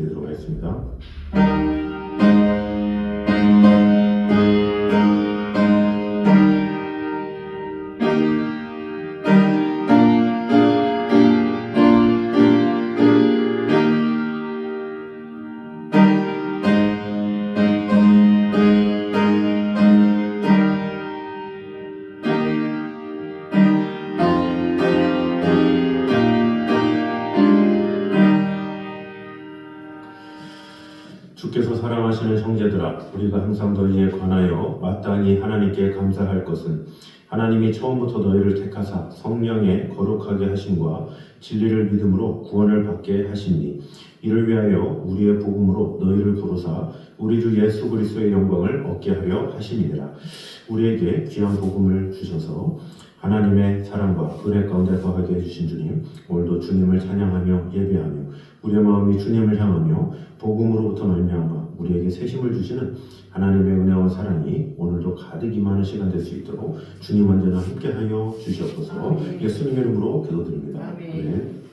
드리도록 하겠습니다. 주께서 사랑하시는 형제들아, 우리가 항상 너희에 관하여 마땅히 하나님께 감사할 것은 하나님이 처음부터 너희를 택하사 성령의 거룩하게 하심과 진리를 믿음으로 구원을 받게 하심니, 이를 위하여 우리의 복음으로 너희를 부르사 우리 주 예수 그리스도의 영광을 얻게 하려 하심이니라. 우리에게 귀한 복음을 주셔서 하나님의 사랑과 은혜 가운데 거하게 해주신 주님, 오늘도 주님을 찬양하며 예배하며 우리의 마음이 주님을 향하며 복음으로부터 말미암아 우리에게 새 힘을 주시는 하나님의 은혜와 사랑이 오늘도 가득 임하는 시간 될 수 있도록 주님 언제나 함께하여 주시옵소서. 예수님의 이름으로 기도드립니다. 아멘.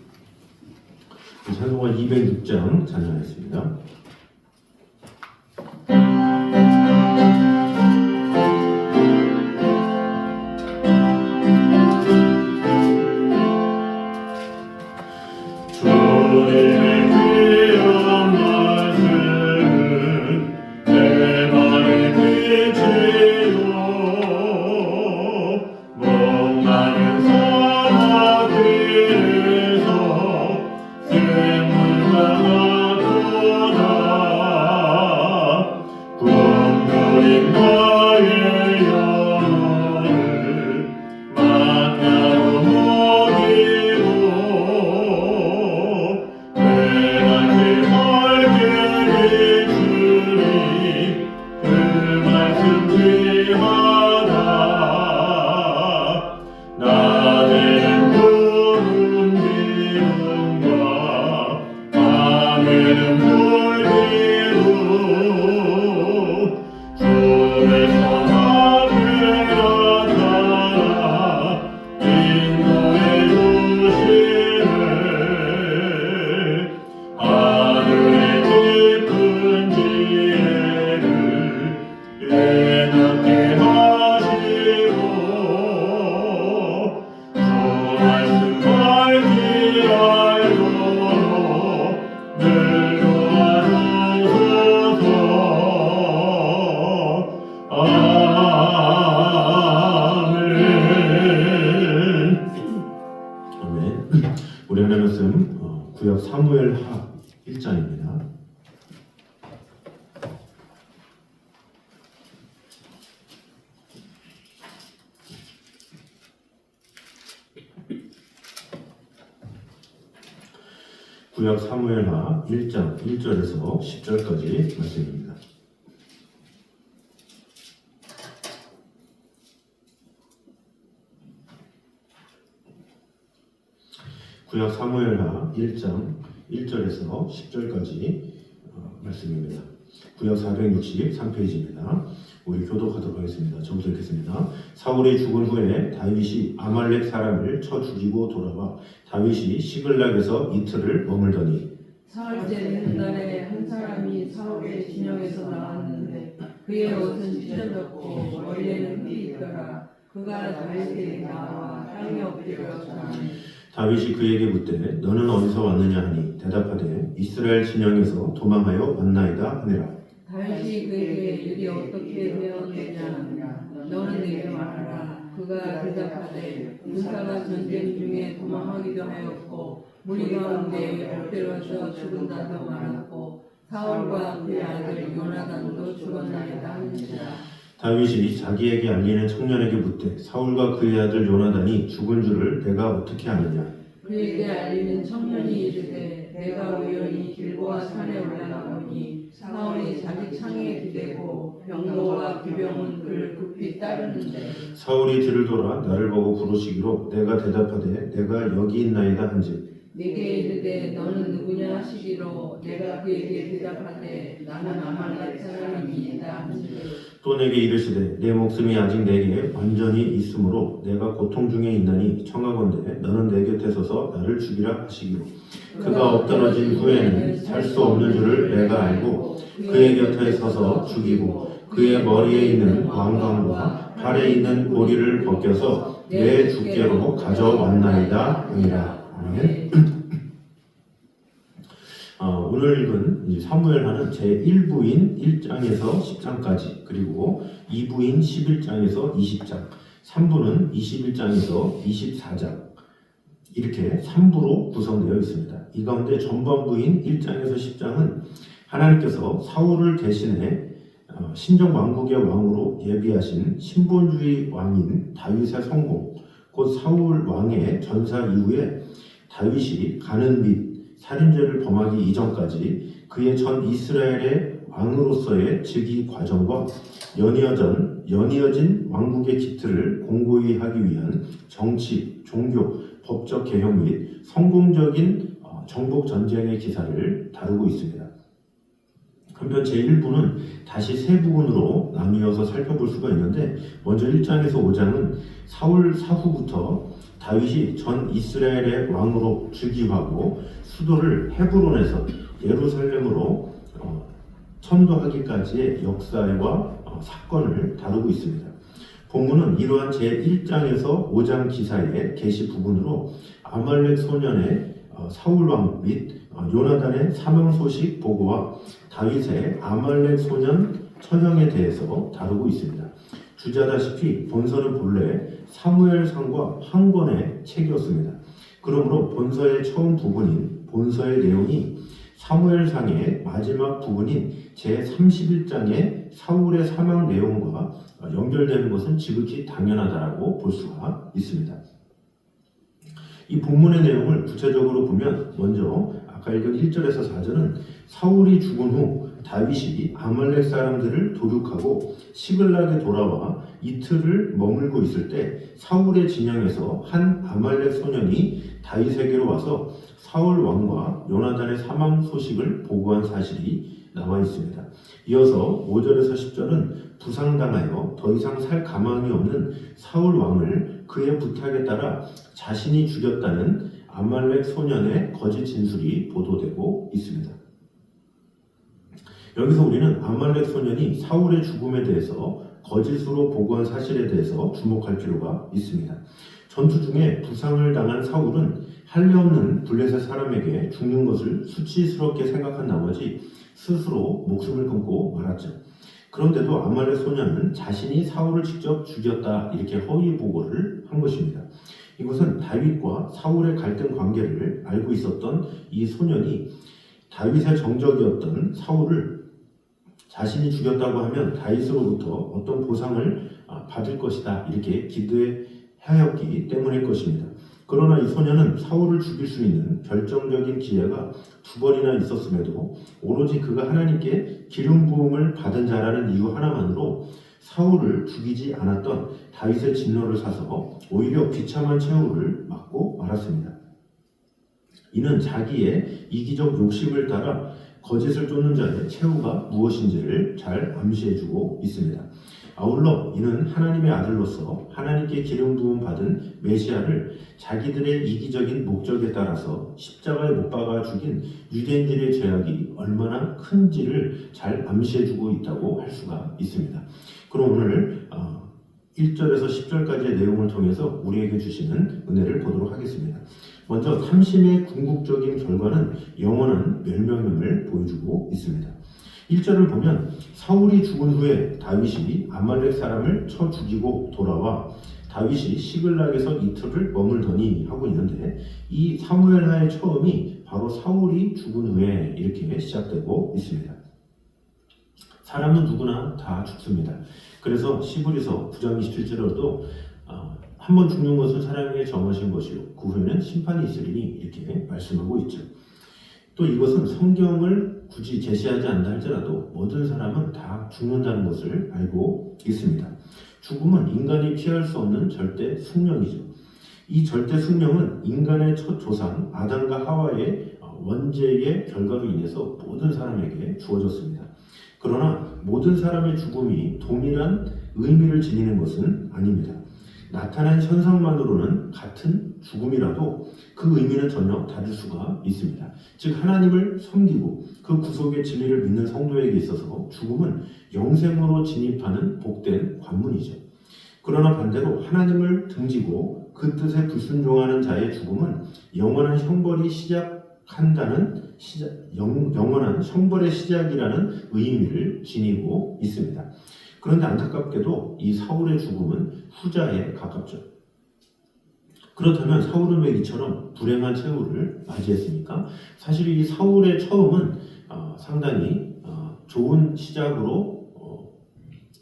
찬송가 206장 찬양하겠습니다. 우리 하나님 말씀 구약 사무엘하 1장입니다. 구약 사무엘하 1장 1절에서 10절까지 말씀입니다. 구약 사무엘하 1장 1절에서 10절까지 말씀입니다. 구약 463페이지입니다. 우리 교독하도록 하겠습니다. 저부터 읽겠습니다. 사울이 죽은 후에 다윗이 아말렉 사람을 쳐 죽이고 돌아와 다윗이 시글락에서 이틀을 머물더니, 사흘째 되는 날에 한 사람이 사울의 진영에서 나왔는데 그의 옷은 찢어졌고 머리에는 피 있더라. 그가 다윗에게 나와 땅에 엎드려서 다윗이 그에게 묻되 너는 어디서 왔느냐 하니 대답하되 이스라엘 진영에서 도망하여 왔나이다 하니라. 다윗이 그에게 일이 어떻게 되었느냐 너는 내게 말하라. 그가 대답하되 군사가 전쟁 중에 도망하기도 하였고 무리 가운데 엎드려서 죽은 자도 많았고 사울과 그의 아들 요나단도 죽었나이다 하니라. 다윗이 자기에게 알리는 청년에게 묻되 사울과 그의 아들 요나단이 죽은 줄을 내가 어떻게 아느냐. 그에게 알리는 청년이 이르되 내가 우연히 길보아 산에 올라가보니 사울이 자기 창에 기대고 병거와 기병은 그를 급히 따르는데 사울이 뒤를 돌아 나를 보고 부르시기로 내가 대답하되 내가 여기 있나이다 한즉 내게 이르되 너는 누구냐 하시기로 내가 그에게 대답하되 나는 아말렉 사람이니이다. 또 내게 이르시되 내 목숨이 아직 내게 완전히 있으므로 내가 고통 중에 있나니 청하건대 너는 내 곁에 서서 나를 죽이라 하시기로 그가 엎드러진 후에는 살 수 없는 줄을 내가 알고 그의 곁에 서서 죽이고 그의 머리에 있는 왕관과 팔에 있는 고리를 벗겨서 내 주께로 가져왔나이다 하니라. 아멘. 오늘 읽은 이 사무엘하는 제1부인 1장에서 10장까지 그리고 2부인 11장에서 20장 3부는 21장에서 24장 이렇게 3부로 구성되어 있습니다. 이 가운데 전반부인 1장에서 10장은 하나님께서 사울을 대신해 신정 왕국의 왕으로 예비하신 신본주의 왕인 다윗의 성공 곧 사울 왕의 전사 이후에 다윗이 가는 및 살인죄를 범하기 이전까지 그의 전 이스라엘의 왕으로서의 즉위 과정과 연이어진 왕국의 기틀을 공고히 하기 위한 정치, 종교, 법적 개혁 및 성공적인 정복 전쟁의 기사를 다루고 있습니다. 한편 제1부는 다시 세 부분으로 나뉘어서 살펴볼 수가 있는데 먼저 1장에서 5장은 사울 사후부터 다윗이 전 이스라엘의 왕으로 즉위하고 수도를 헤브론에서 예루살렘으로 천도하기까지의 역사와 사건을 다루고 있습니다. 본문은 이러한 제1장에서 5장 기사의 계시 부분으로 아말렉 소년의 사울왕 및 요나단의 사망 소식 보고와 다윗의 아말렉 소년 처형에 대해서 다루고 있습니다. 주자다시피 본서는 본래 사무엘상과 판권의 책이었습니다. 그러므로 본서의 처음 부분인 본서의 내용이 사무엘상의 마지막 부분인 제31장의 사울의 사망 내용과 연결되는 것은 지극히 당연하다고 볼 수가 있습니다. 이 본문의 내용을 구체적으로 보면 먼저 아까 읽은 1절에서 4절은 사울이 죽은 후 다윗이 아말렉 사람들을 도륙하고 시글락에 돌아와 이틀을 머물고 있을 때 사울의 진영에서 한 아말렉 소년이 다윗에게로 와서 사울 왕과 요나단의 사망 소식을 보고한 사실이 나와 있습니다. 이어서 5절에서 10절은 부상당하여 더 이상 살 가망이 없는 사울 왕을 그의 부탁에 따라 자신이 죽였다는 아말렉 소년의 거짓 진술이 보도되고 있습니다. 여기서 우리는 아말렉 소년이 사울의 죽음에 대해서 거짓으로 보고한 사실에 대해서 주목할 필요가 있습니다. 전투 중에 부상을 당한 사울은 할례 없는 블레셋 사람에게 죽는 것을 수치스럽게 생각한 나머지 스스로 목숨을 끊고 말았죠. 그런데도 아말렉 소년은 자신이 사울을 직접 죽였다 이렇게 허위 보고를 한 것입니다. 이것은 다윗과 사울의 갈등 관계를 알고 있었던 이 소년이 다윗의 정적이었던 사울을 자신이 죽였다고 하면 다윗으로부터 어떤 보상을 받을 것이다 이렇게 기대하였기 때문일 것입니다. 그러나 이 소년은 사울을 죽일 수 있는 결정적인 기회가 두 번이나 있었음에도 오로지 그가 하나님께 기름 부음을 받은 자라는 이유 하나만으로 사울을 죽이지 않았던 다윗의 진노를 사서 오히려 비참한 최후를 맞고 말았습니다. 이는 자기의 이기적 욕심을 따라 거짓을 쫓는 자의 최후가 무엇인지를 잘 암시해주고 있습니다. 아울러 이는 하나님의 아들로서 하나님께 기름 부음 받은 메시아를 자기들의 이기적인 목적에 따라서 십자가에 못 박아 죽인 유대인들의 죄악이 얼마나 큰지를 잘 암시해주고 있다고 할 수가 있습니다. 그럼 오늘 1절에서 10절까지의 내용을 통해서 우리에게 주시는 은혜를 보도록 하겠습니다. 먼저 탐심의 궁극적인 결과는 영원한 멸명임을 보여주고 있습니다. 1절을 보면 사울이 죽은 후에 다윗이 아말렉 사람을 쳐 죽이고 돌아와 다윗이 시글락에서 이틀을 머물더니 하고 있는데 이 사무엘하의 처음이 바로 사울이 죽은 후에 이렇게 시작되고 있습니다. 사람은 누구나 다 죽습니다. 그래서 시브리서 9장 27절에도 한 번 죽는 것은 사람에게 정하신 것이요 그 후에는 심판이 있으리니 이렇게 말씀하고 있죠. 또 이것은 성경을 굳이 제시하지 않는다 할지라도 모든 사람은 다 죽는다는 것을 알고 있습니다. 죽음은 인간이 피할 수 없는 절대 숙명이죠. 이 절대 숙명은 인간의 첫 조상 아담과 하와의 원죄의 결과로 인해서 모든 사람에게 주어졌습니다. 그러나 모든 사람의 죽음이 동일한 의미를 지니는 것은 아닙니다. 나타난 현상만으로는 같은 죽음이라도 그 의미는 전혀 다를 수가 있습니다. 즉 하나님을 섬기고 그 구속의 진리를 믿는 성도에게 있어서 죽음은 영생으로 진입하는 복된 관문이죠. 그러나 반대로 하나님을 등지고 그 뜻에 불순종하는 자의 죽음은 영원한 형벌이 영원한 형벌의 시작이라는 의미를 지니고 있습니다. 그런데 안타깝게도 이 사울의 죽음은 후자에 가깝죠. 그렇다면 사울은 왜 이처럼 불행한 최후를 맞이했습니까? 사실 이 사울의 처음은 상당히 좋은 시작으로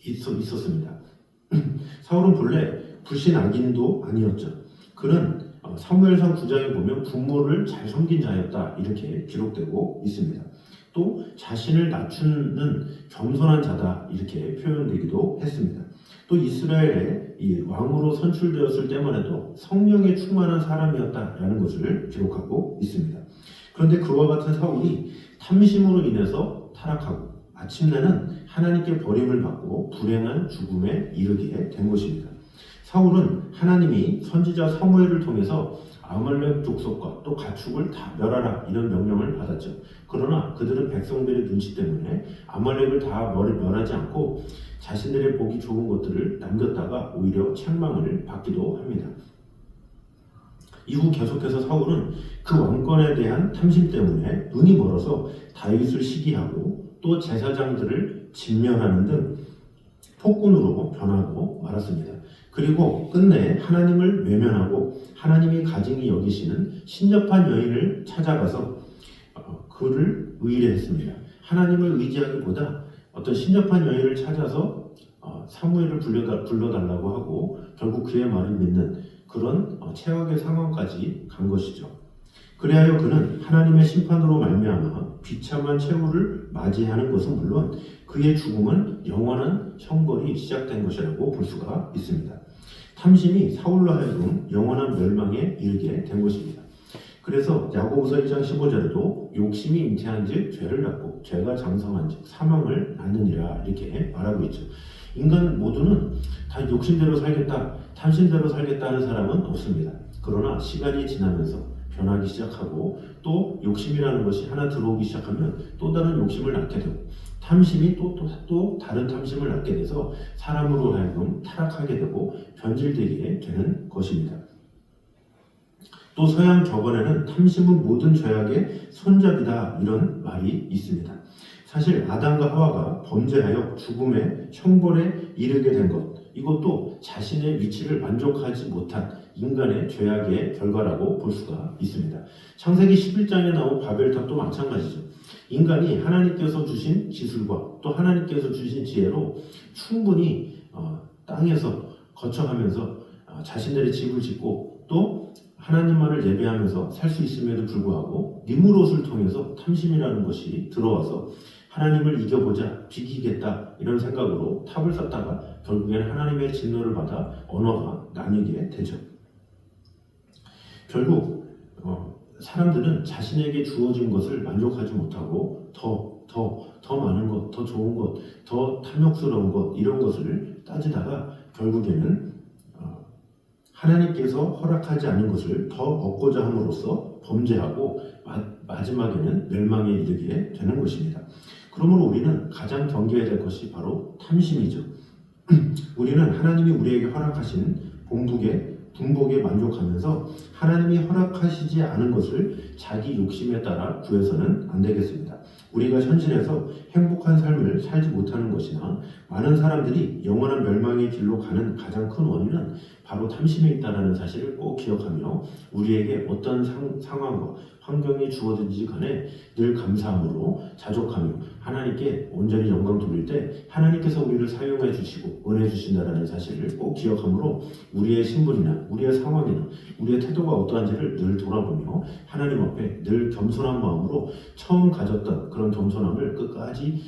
있었습니다. 사울은 본래 불신 악인도 아니었죠. 그는 사무엘상 9장에 보면 부모를 잘 섬긴 자였다 이렇게 기록되고 있습니다. 또 자신을 낮추는 겸손한 자다 이렇게 표현되기도 했습니다. 또 이스라엘의 이 왕으로 선출되었을 때만 해도 성령에 충만한 사람이었다라는 것을 기록하고 있습니다. 그런데 그와 같은 사울이 탐심으로 인해서 타락하고 마침내는 하나님께 버림을 받고 불행한 죽음에 이르게 된 것입니다. 사울은 하나님이 선지자 사무엘을 통해서 아말렉 족속과 또 가축을 다 멸하라 이런 명령을 받았죠. 그러나 그들은 백성들의 눈치 때문에 아말렉을 다 멸하지 않고 자신들의 보기 좋은 것들을 남겼다가 오히려 책망을 받기도 합니다. 이후 계속해서 사울은 그 왕권에 대한 탐심 때문에 눈이 멀어서 다윗을 시기하고 또 제사장들을 진멸하는 등 폭군으로 변하고 말았습니다. 그리고 끝내 하나님을 외면하고 하나님이 가증히 여기시는 신접한 여인을 찾아가서 그를 의뢰했습니다. 하나님을 의지하기보다 어떤 신접한 여인을 찾아서 사무엘을 불러달라고 하고 결국 그의 말을 믿는 그런 최악의 상황까지 간 것이죠. 그리하여 그는 하나님의 심판으로 말미암아 비참한 최후를 맞이하는 것은 물론 그의 죽음은 영원한 형벌이 시작된 것이라고 볼 수가 있습니다. 탐심이 사울로 하여금 영원한 멸망에 이르게 된 것입니다. 그래서 야고보서 1장 15절에도 욕심이 잉태한즉 죄를 낳고 죄가 장성한즉 사망을 낳느니라 이렇게 말하고 있죠. 인간 모두는 다 욕심대로 살겠다, 탐심대로 살겠다 하는 사람은 없습니다. 그러나 시간이 지나면서 변하기 시작하고 또 욕심이라는 것이 하나 들어오기 시작하면 또 다른 욕심을 낳게 되고 탐심이 또 다른 탐심을 낳게 돼서 사람으로 하여금 타락하게 되고 변질되게 되는 것입니다. 또 서양 격언에는 탐심은 모든 죄악의 손잡이다 이런 말이 있습니다. 사실 아담과 하와가 범죄하여 죽음의 형벌에 이르게 된 것, 이것도 자신의 위치를 만족하지 못한 인간의 죄악의 결과라고 볼 수가 있습니다. 창세기 11장에 나온 바벨탑도 마찬가지죠. 인간이 하나님께서 주신 기술과 또 하나님께서 주신 지혜로 충분히 땅에서 거쳐가면서 자신들의 집을 짓고 또 하나님만을 예배하면서 살 수 있음에도 불구하고 니무롯을 통해서 탐심이라는 것이 들어와서 하나님을 이겨보자, 비기겠다 이런 생각으로 탑을 쌓다가 결국에는 하나님의 진노를 받아 언어가 나뉘게 되죠. 결국 사람들은 자신에게 주어진 것을 만족하지 못하고 더 많은 것, 더 좋은 것, 더 탐욕스러운 것 이런 것을 따지다가 결국에는 하나님께서 허락하지 않은 것을 더 얻고자 함으로써 범죄하고 마지막에는 멸망에 이르게 되는 것입니다. 그러므로 우리는 가장 경계해야 될 것이 바로 탐심이죠. 우리는 하나님이 우리에게 허락하신 분복에 만족하면서 하나님이 허락하시지 않은 것을 자기 욕심에 따라 구해서는 안 되겠습니다. 우리가 현실에서 행복한 삶을 살지 못하는 것이나 많은 사람들이 영원한 멸망의 길로 가는 가장 큰 원인은 바로 탐심에 있다는 사실을 꼭 기억하며 우리에게 어떤 상황과 환경이 주어든지 간에 늘 감사함으로 자족하며 하나님께 온전히 영광 돌릴 때 하나님께서 우리를 사용해 주시고 은혜 주신다는 사실을 꼭 기억하므로 우리의 신분이나 우리의 상황이나 우리의 태도가 어떠한지를 늘 돌아보며 하나님 앞에 늘 겸손한 마음으로 처음 가졌던 그런 겸손함을 끝까지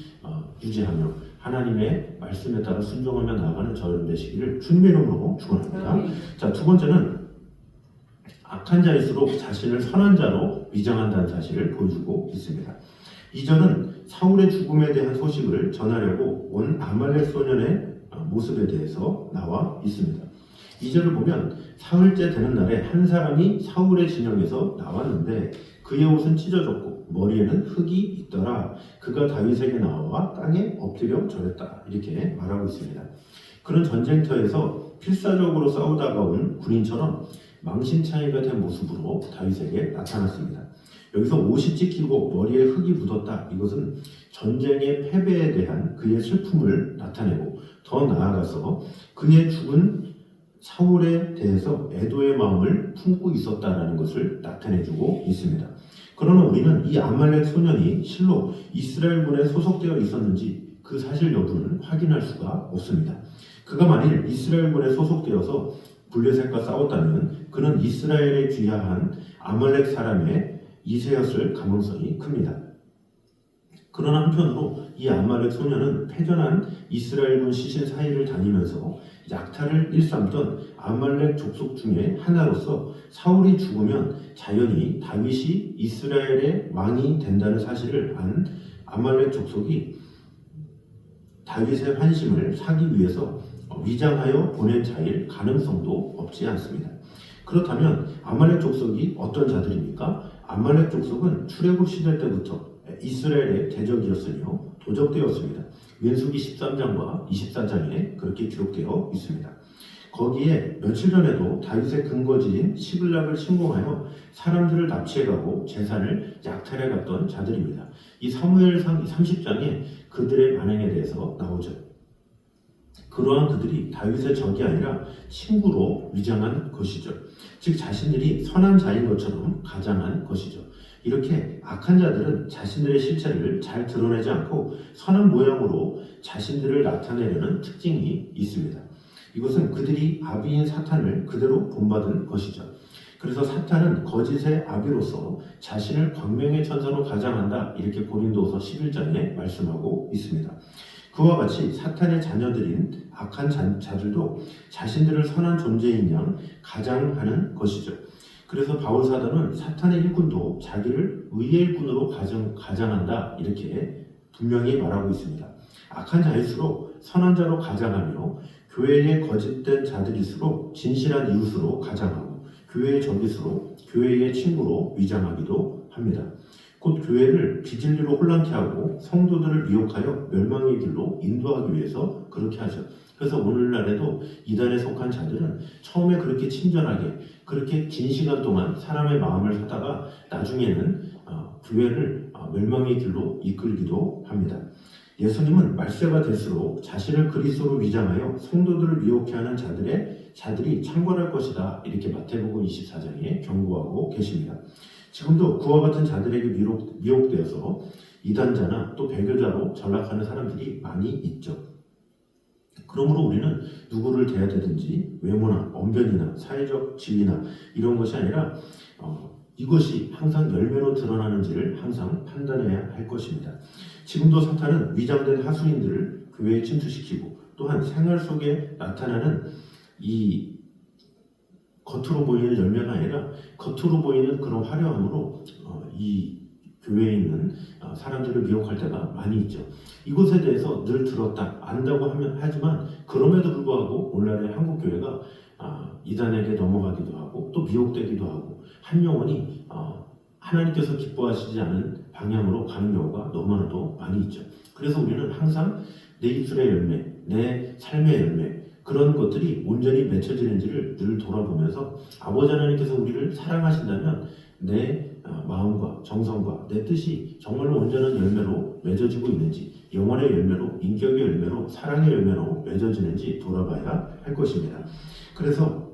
유지하며 하나님의 말씀에 따라 순종하며 나아가는 저여러분 되시기를 주님의 이름으로 축원합니다. 자, 두 번째는 악한 자일수록 자신을 선한 자로 위장한다는 사실을 보여주고 있습니다. 2절은 사울의 죽음에 대한 소식을 전하려고 온 아말렉 소년의 모습에 대해서 나와 있습니다. 2절을 보면 사흘째 되는 날에 한 사람이 사울의 진영에서 나왔는데 그의 옷은 찢어졌고 머리에는 흙이 있더라. 그가 다윗에게 나와 땅에 엎드려 절했다. 이렇게 말하고 있습니다. 그런 전쟁터에서 필사적으로 싸우다가 온 군인처럼 망신창이가 된 모습으로 다윗에게 나타났습니다. 여기서 옷이 찢기고 머리에 흙이 묻었다. 이것은 전쟁의 패배에 대한 그의 슬픔을 나타내고 더 나아가서 그의 죽은 사울에 대해서 애도의 마음을 품고 있었다라는 것을 나타내주고 있습니다. 그러나 우리는 이 아말렉 소년이 실로 이스라엘군에 소속되어 있었는지 그 사실 여부는 확인할 수가 없습니다. 그가 만일 이스라엘군에 소속되어서 블레셋과 싸웠다면 그는 이스라엘에 귀화한 아말렉 사람의 이세였을 가능성이 큽니다. 그러나 한편으로 이 아말렉 소년은 패전한 이스라엘군 시신 사이를 다니면서 약탈을 일삼던 아말렉 족속 중에 하나로서 사울이 죽으면 자연히 다윗이 이스라엘의 왕이 된다는 사실을 안 아말렉 족속이 다윗의 환심을 사기 위해서 위장하여 보낸 자일 가능성도 없지 않습니다. 그렇다면 아말렉 족속이 어떤 자들입니까? 아말렉 족속은 출애굽 시대 때부터 이스라엘의 대적이었으며 도적되었습니다. 민수기 13장과 24장에 그렇게 기록되어 있습니다. 거기에 며칠 전에도 다윗의 근거지인 시글락을 침공하여 사람들을 납치해가고 재산을 약탈해갔던 자들입니다. 이 사무엘상 30장에 그들의 반응에 대해서 나오죠. 그러한 그들이 다윗의 적이 아니라 친구로 위장한 것이죠. 즉 자신들이 선한 자인 것처럼 가장한 것이죠. 이렇게 악한 자들은 자신들의 실체를 잘 드러내지 않고 선한 모양으로 자신들을 나타내려는 특징이 있습니다. 이것은 그들이 아비인 사탄을 그대로 본받은 것이죠. 그래서 사탄은 거짓의 아비로서 자신을 광명의 천사로 가장한다. 이렇게 고린도서 11장에 말씀하고 있습니다. 그와 같이 사탄의 자녀들인 악한 자들도 자신들을 선한 존재인 양 가장하는 것이죠. 그래서 바울 사도는 사탄의 일꾼도 자기를 의의 일꾼으로 가장한다 이렇게 분명히 말하고 있습니다. 악한 자일수록 선한 자로 가장하며 교회의 거짓된 자들일수록 진실한 이웃으로 가장하고 교회의 적일수록 교회의 친구로 위장하기도 합니다. 곧 교회를 비진리로 혼란케 하고 성도들을 미혹하여 멸망의 길로 인도하기 위해서 그렇게 하죠. 그래서 오늘날에도 이단에 속한 자들은 처음에 그렇게 친절하게 그렇게 긴 시간 동안 사람의 마음을 사다가 나중에는 교회를 멸망의 길로 이끌기도 합니다. 예수님은 말세가 될수록 자신을 그리스도로 위장하여 성도들을 미혹해 하는 자들이 창궐할 것이다. 이렇게 마태복음 24장에 경고하고 계십니다. 지금도 그와 같은 자들에게 미혹되어서 이단자나 또 배교자로 전락하는 사람들이 많이 있죠. 그러므로 우리는 누구를 대해야 되든지 외모나 언변이나 사회적 지위나 이런 것이 아니라 이것이 항상 열매로 드러나는지를 항상 판단해야 할 것입니다. 지금도 사탄은 위장된 하수인들을 교회에 침투시키고 또한 생활 속에 나타나는 이 겉으로 보이는 열매가 아니라 겉으로 보이는 그런 화려함으로 이 교회에 있는 사람들을 미혹할 때가 많이 있죠. 이것에 대해서 늘 들었다, 안다고 하지만 그럼에도 불구하고 오늘날의 한국교회가 이단에게 넘어가기도 하고 또 미혹되기도 하고 한 영혼이 하나님께서 기뻐하시지 않은 방향으로 가는 경우가 너무나도 많이 있죠. 그래서 우리는 항상 내 입술의 열매, 내 삶의 열매 그런 것들이 온전히 맺혀지는지를 늘 돌아보면서 아버지 하나님께서 우리를 사랑하신다면 내 마음과 정성과 내 뜻이 정말로 온전한 열매로 맺어지고 있는지 영혼의 열매로, 인격의 열매로, 사랑의 열매로 맺어지는지 돌아봐야 할 것입니다. 그래서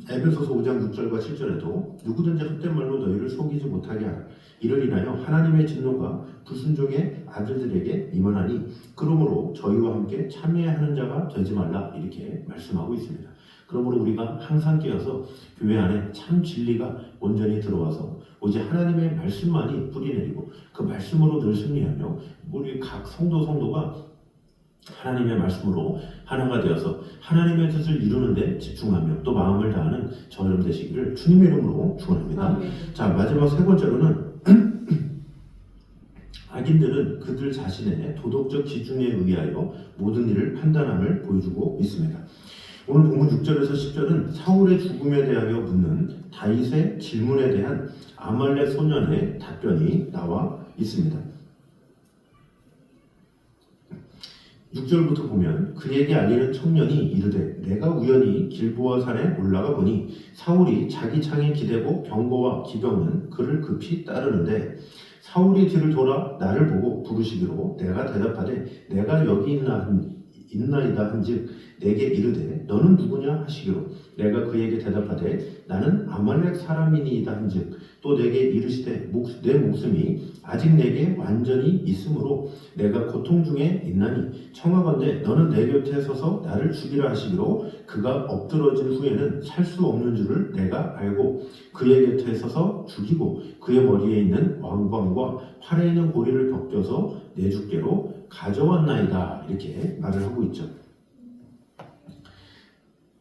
에베소서 5장 6절과 7절에도 누구든지 헛된 말로 너희를 속이지 못하게 하라. 이를 인하여 하나님의 진노가 불순종의 아들들에게 임하나니 그러므로 저희와 함께 참여하는 자가 되지 말라 이렇게 말씀하고 있습니다. 그러므로 우리가 항상 깨어서 교회 안에 참 진리가 온전히 들어와서 오직 하나님의 말씀만이 뿌리내리고 그 말씀으로 늘 승리하며 우리 각 성도가 하나님의 말씀으로 하나가 되어서 하나님의 뜻을 이루는데 집중하며 또 마음을 다하는 저 여러분 되시기를 주님의 이름으로 축원합니다. 아멘. 자, 마지막 세 번째로는 악인들은 그들 자신의 도덕적 기준에 의하여 모든 일을 판단함을 보여주고 있습니다. 오늘 본문 6절에서 10절은 사울의 죽음에 대하여 묻는 다윗의 질문에 대한 아말렉 소년의 답변이 나와 있습니다. 6절부터 보면 그에게 알리는 청년이 이르되 내가 우연히 길보아 산에 올라가 보니 사울이 자기 창에 기대고 병거와 기병은 그를 급히 따르는데 사울이 뒤를 돌아 나를 보고 부르시기로 내가 대답하되 내가 여기 있나이다 한즉 내게 이르되 너는 누구냐 하시기로 내가 그에게 대답하되 나는 아말렉 사람이니이다 한즉 또 내게 이르시되 내 목숨이 아직 내게 완전히 있으므로 내가 고통 중에 있나니 청하건대 너는 내 곁에 서서 나를 죽이라 하시기로 그가 엎드러진 후에는 살 수 없는 줄을 내가 알고 그의 곁에 서서 죽이고 그의 머리에 있는 왕관과 팔에 있는 고리를 벗겨서 내 주께로 가져왔나이다. 이렇게 말을 하고 있죠.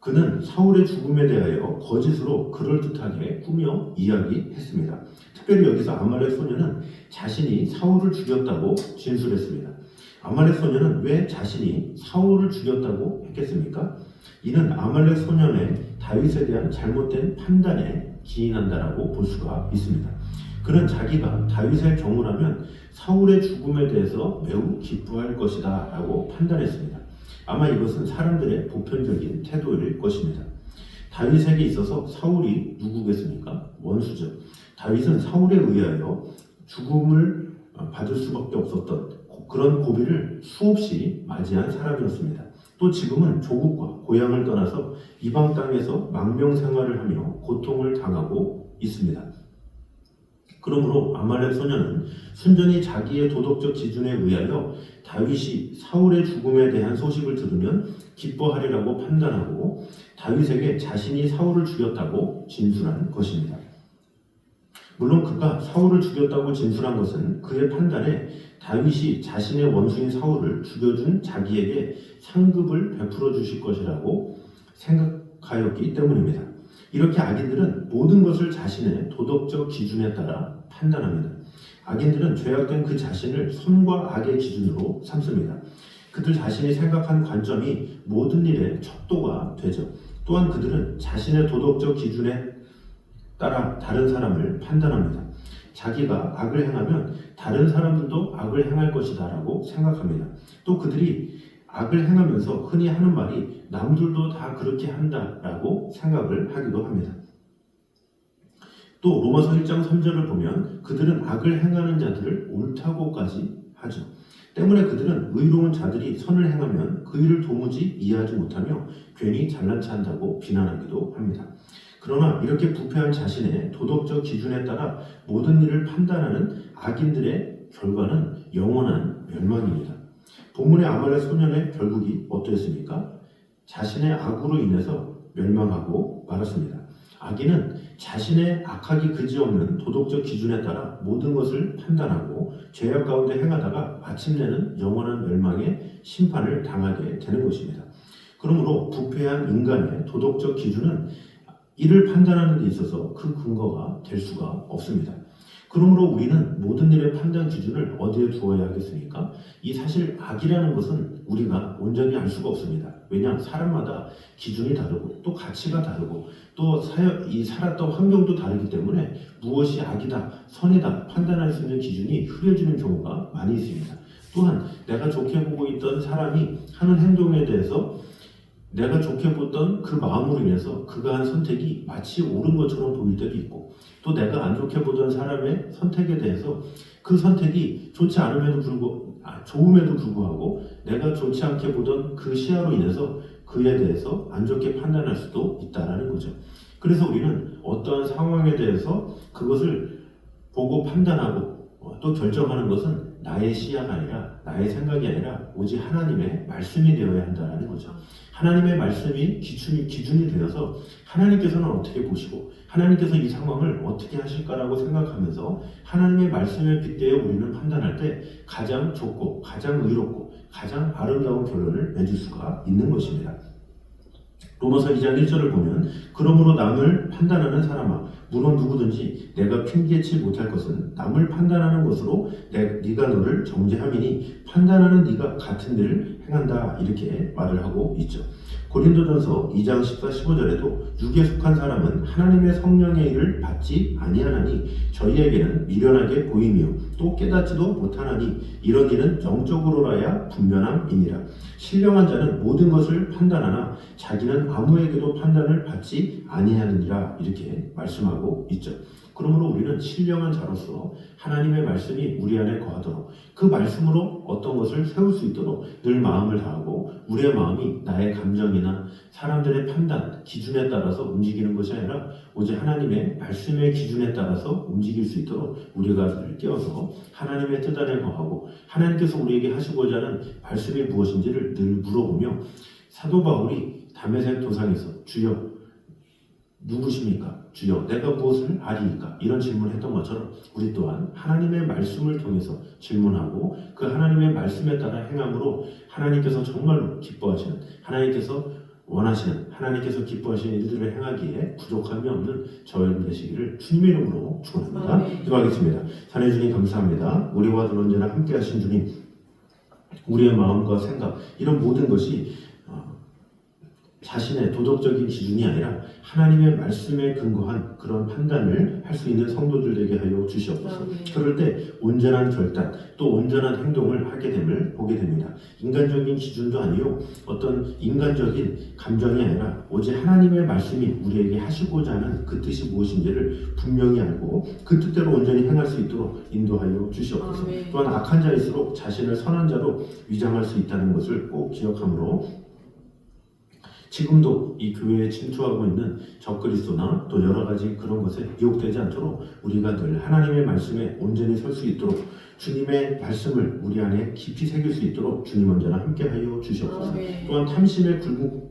그는 사울의 죽음에 대하여 거짓으로 그럴듯하게 꾸며 이야기했습니다. 특별히 여기서 아말렉 소년은 자신이 사울을 죽였다고 진술했습니다. 아말렉 소년은 왜 자신이 사울을 죽였다고 했겠습니까? 이는 아말렉 소년의 다윗에 대한 잘못된 판단에 기인한다라고 볼 수가 있습니다. 그는 자기가 다윗의 경우라면 사울의 죽음에 대해서 매우 기뻐할 것이다 라고 판단했습니다. 아마 이것은 사람들의 보편적인 태도일 것입니다. 다윗에게 있어서 사울이 누구겠습니까? 원수죠. 다윗은 사울에 의하여 죽음을 받을 수밖에 없었던 그런 고비를 수없이 맞이한 사람이었습니다. 또 지금은 조국과 고향을 떠나서 이방 땅에서 망명 생활을 하며 고통을 당하고 있습니다. 그러므로 아말렉 소년은 순전히 자기의 도덕적 기준에 의하여 다윗이 사울의 죽음에 대한 소식을 들으면 기뻐하리라고 판단하고 다윗에게 자신이 사울을 죽였다고 진술한 것입니다. 물론 그가 사울을 죽였다고 진술한 것은 그의 판단에 다윗이 자신의 원수인 사울을 죽여준 자기에게 상급을 베풀어 주실 것이라고 생각하였기 때문입니다. 이렇게 악인들은 모든 것을 자신의 도덕적 기준에 따라 판단합니다. 악인들은 죄악된 그 자신을 선과 악의 기준으로 삼습니다. 그들 자신이 생각한 관점이 모든 일의 척도가 되죠. 또한 그들은 자신의 도덕적 기준에 따라 다른 사람을 판단합니다. 자기가 악을 행하면 다른 사람들도 악을 행할 것이다 라고 생각합니다. 또 그들이 악을 행하면서 흔히 하는 말이 남들도 다 그렇게 한다 라고 생각을 하기도 합니다. 또 로마서 1장 3절을 보면 그들은 악을 행하는 자들을 옳다고까지 하죠. 때문에 그들은 의로운 자들이 선을 행하면 그 일을 도무지 이해하지 못하며 괜히 잘난 체 한다고 비난하기도 합니다. 그러나 이렇게 부패한 자신의 도덕적 기준에 따라 모든 일을 판단하는 악인들의 결과는 영원한 멸망입니다. 본문의 아말렉 소년의 결국이 어떠했습니까? 자신의 악으로 인해서 멸망하고 말았습니다. 악인은 자신의 악하기 그지없는 도덕적 기준에 따라 모든 것을 판단하고 죄악 가운데 행하다가 마침내는 영원한 멸망의 심판을 당하게 되는 것입니다. 그러므로 부패한 인간의 도덕적 기준은 이를 판단하는 데 있어서 그 근거가 될 수가 없습니다. 그러므로 우리는 모든 일의 판단 기준을 어디에 두어야 하겠습니까? 이 사실 악이라는 것은 우리가 온전히 알 수가 없습니다. 왜냐? 사람마다 기준이 다르고 또 가치가 다르고 또 살았던 환경도 다르기 때문에 무엇이 악이다, 선이다 판단할 수 있는 기준이 흐려지는 경우가 많이 있습니다. 또한 내가 좋게 보고 있던 사람이 하는 행동에 대해서 내가 좋게 보던 그 마음으로 인해서 그가 한 선택이 마치 옳은 것처럼 보일 때도 있고 또 내가 안 좋게 보던 사람의 선택에 대해서 그 선택이 좋지 않음에도 좋음에도 불구하고 내가 좋지 않게 보던 그 시야로 인해서 그에 대해서 안 좋게 판단할 수도 있다는 거죠. 그래서 우리는 어떠한 상황에 대해서 그것을 보고 판단하고 또 결정하는 것은 나의 시야가 아니라 나의 생각이 아니라 오직 하나님의 말씀이 되어야 한다는 거죠. 하나님의 말씀이 기준이 되어서 하나님께서는 어떻게 보시고 하나님께서 이 상황을 어떻게 하실까라고 생각하면서 하나님의 말씀에 빗대어 우리는 판단할 때 가장 좋고 가장 의롭고 가장 아름다운 결론을 맺을 수가 있는 것입니다. 로마서 2장 1절을 보면 그러므로 남을 판단하는 사람아 물론 누구든지 내가 핑계치 못할 것은 남을 판단하는 것으로 네가 너를 정죄함이니 판단하는 네가 같은 일을 행한다 이렇게 말을 하고 있죠. 고린도전서 2장 14, 15절에도 육에 속한 사람은 하나님의 성령의 일을 받지 아니하나니 저희에게는 미련하게 보이며 또 깨닫지도 못하나니 이런 일은 영적으로라야 분명함이니라. 신령한 자는 모든 것을 판단하나 자기는 아무에게도 판단을 받지 아니하느니라 이렇게 말씀하고 있죠. 그러므로 우리는 신령한 자로서 하나님의 말씀이 우리 안에 거하도록 그 말씀으로 어떤 것을 세울 수 있도록 늘 마음을 다하고 우리의 마음이 나의 감정이나 사람들의 판단, 기준에 따라서 움직이는 것이 아니라 오직 하나님의 말씀의 기준에 따라서 움직일 수 있도록 우리가 늘 깨어서 하나님의 뜻 안에 거하고 하나님께서 우리에게 하시고자 하는 말씀이 무엇인지를 늘 물어보며 사도 바울이 다메섹 도상에서 주여 누구십니까? 주여 내가 무엇을 아리이까? 이런 질문을 했던 것처럼 우리 또한 하나님의 말씀을 통해서 질문하고 그 하나님의 말씀에 따라 행함으로 하나님께서 정말로 기뻐하시는 하나님께서 원하시는 하나님께서 기뻐하시는 일들을 행하기에 부족함이 없는 저희들 되시기를 주님의 이름으로 축원합니다. 기도하겠습니다. 사랑해 주님 감사합니다. 우리와 늘 언제나 함께 하신 주님 우리의 마음과 생각 이런 모든 것이 자신의 도덕적인 기준이 아니라 하나님의 말씀에 근거한 그런 판단을 할 수 있는 성도들 되게 하여 주시옵소서. 그럴 때 온전한 결단 또 온전한 행동을 하게 됨을 보게 됩니다. 인간적인 기준도 아니요 어떤 인간적인 감정이 아니라 오직 하나님의 말씀이 우리에게 하시고자 하는 그 뜻이 무엇인지를 분명히 알고 그 뜻대로 온전히 행할 수 있도록 인도하여 주시옵소서. 또한 악한 자일수록 자신을 선한 자로 위장할 수 있다는 것을 꼭 기억하므로 지금도 이 교회에 침투하고 있는 적그리스도나 또 여러 가지 그런 것에 미혹되지 않도록 우리가 늘 하나님의 말씀에 온전히 설 수 있도록 주님의 말씀을 우리 안에 깊이 새길 수 있도록 주님 언제나 함께하여 주시옵소서. 또한 탐심의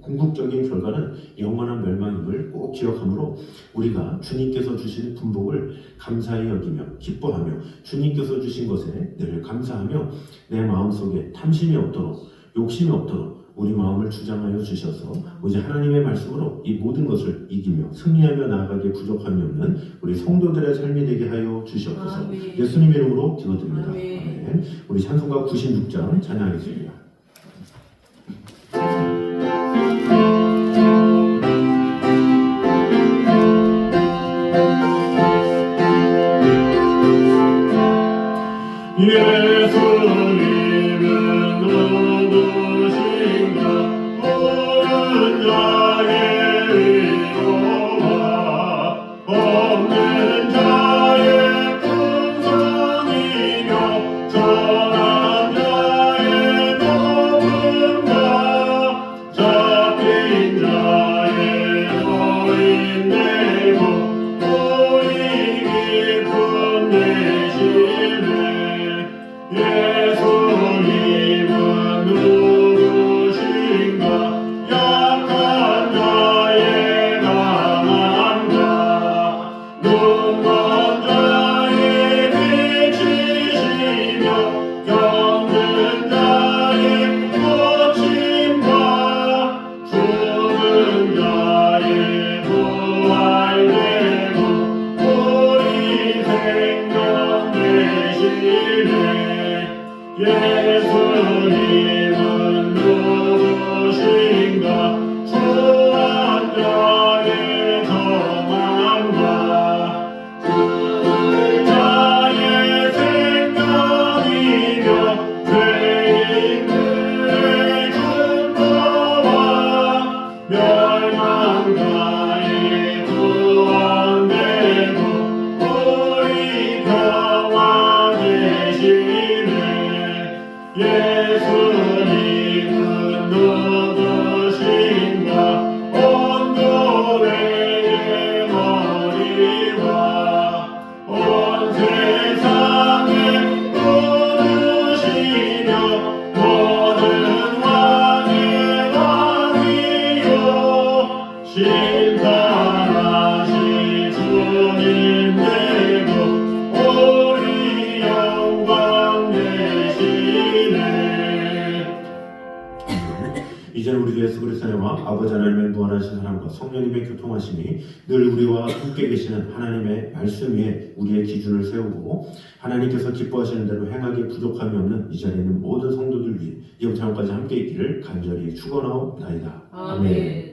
궁극적인 결과는 영원한 멸망임을 꼭 기억하므로 우리가 주님께서 주신 분복을 감사히 여기며 기뻐하며 주님께서 주신 것에 늘 감사하며 내 마음속에 탐심이 없도록 욕심이 없도록 우리 마음을 주장하여 주셔서 오직 하나님의 말씀으로 이 모든 것을 이기며 승리하며 나아가기에 부족함이 없는 우리 성도들의 삶이 되게 하여 주시옵소서. 예수님의 이름으로 기도드립니다. 아멘. 우리 찬송가 96장 찬양하겠습니다. 온 세상에 모든 이제는 우리 주 예수 그리스도의 은혜와 아버지 하나님의 무한하신 사랑과 성령님의 교통하심이 늘 우리와 함께 계시는 하나님의 말씀 위에 우리의 기준을 세우고 하나님께서 기뻐하시는 대로 행하기 부족함이 없는 이 자리에 있는 모든 성도들 위해 이부터 영까지 함께 있기를 간절히 축원하옵나이다. 아멘.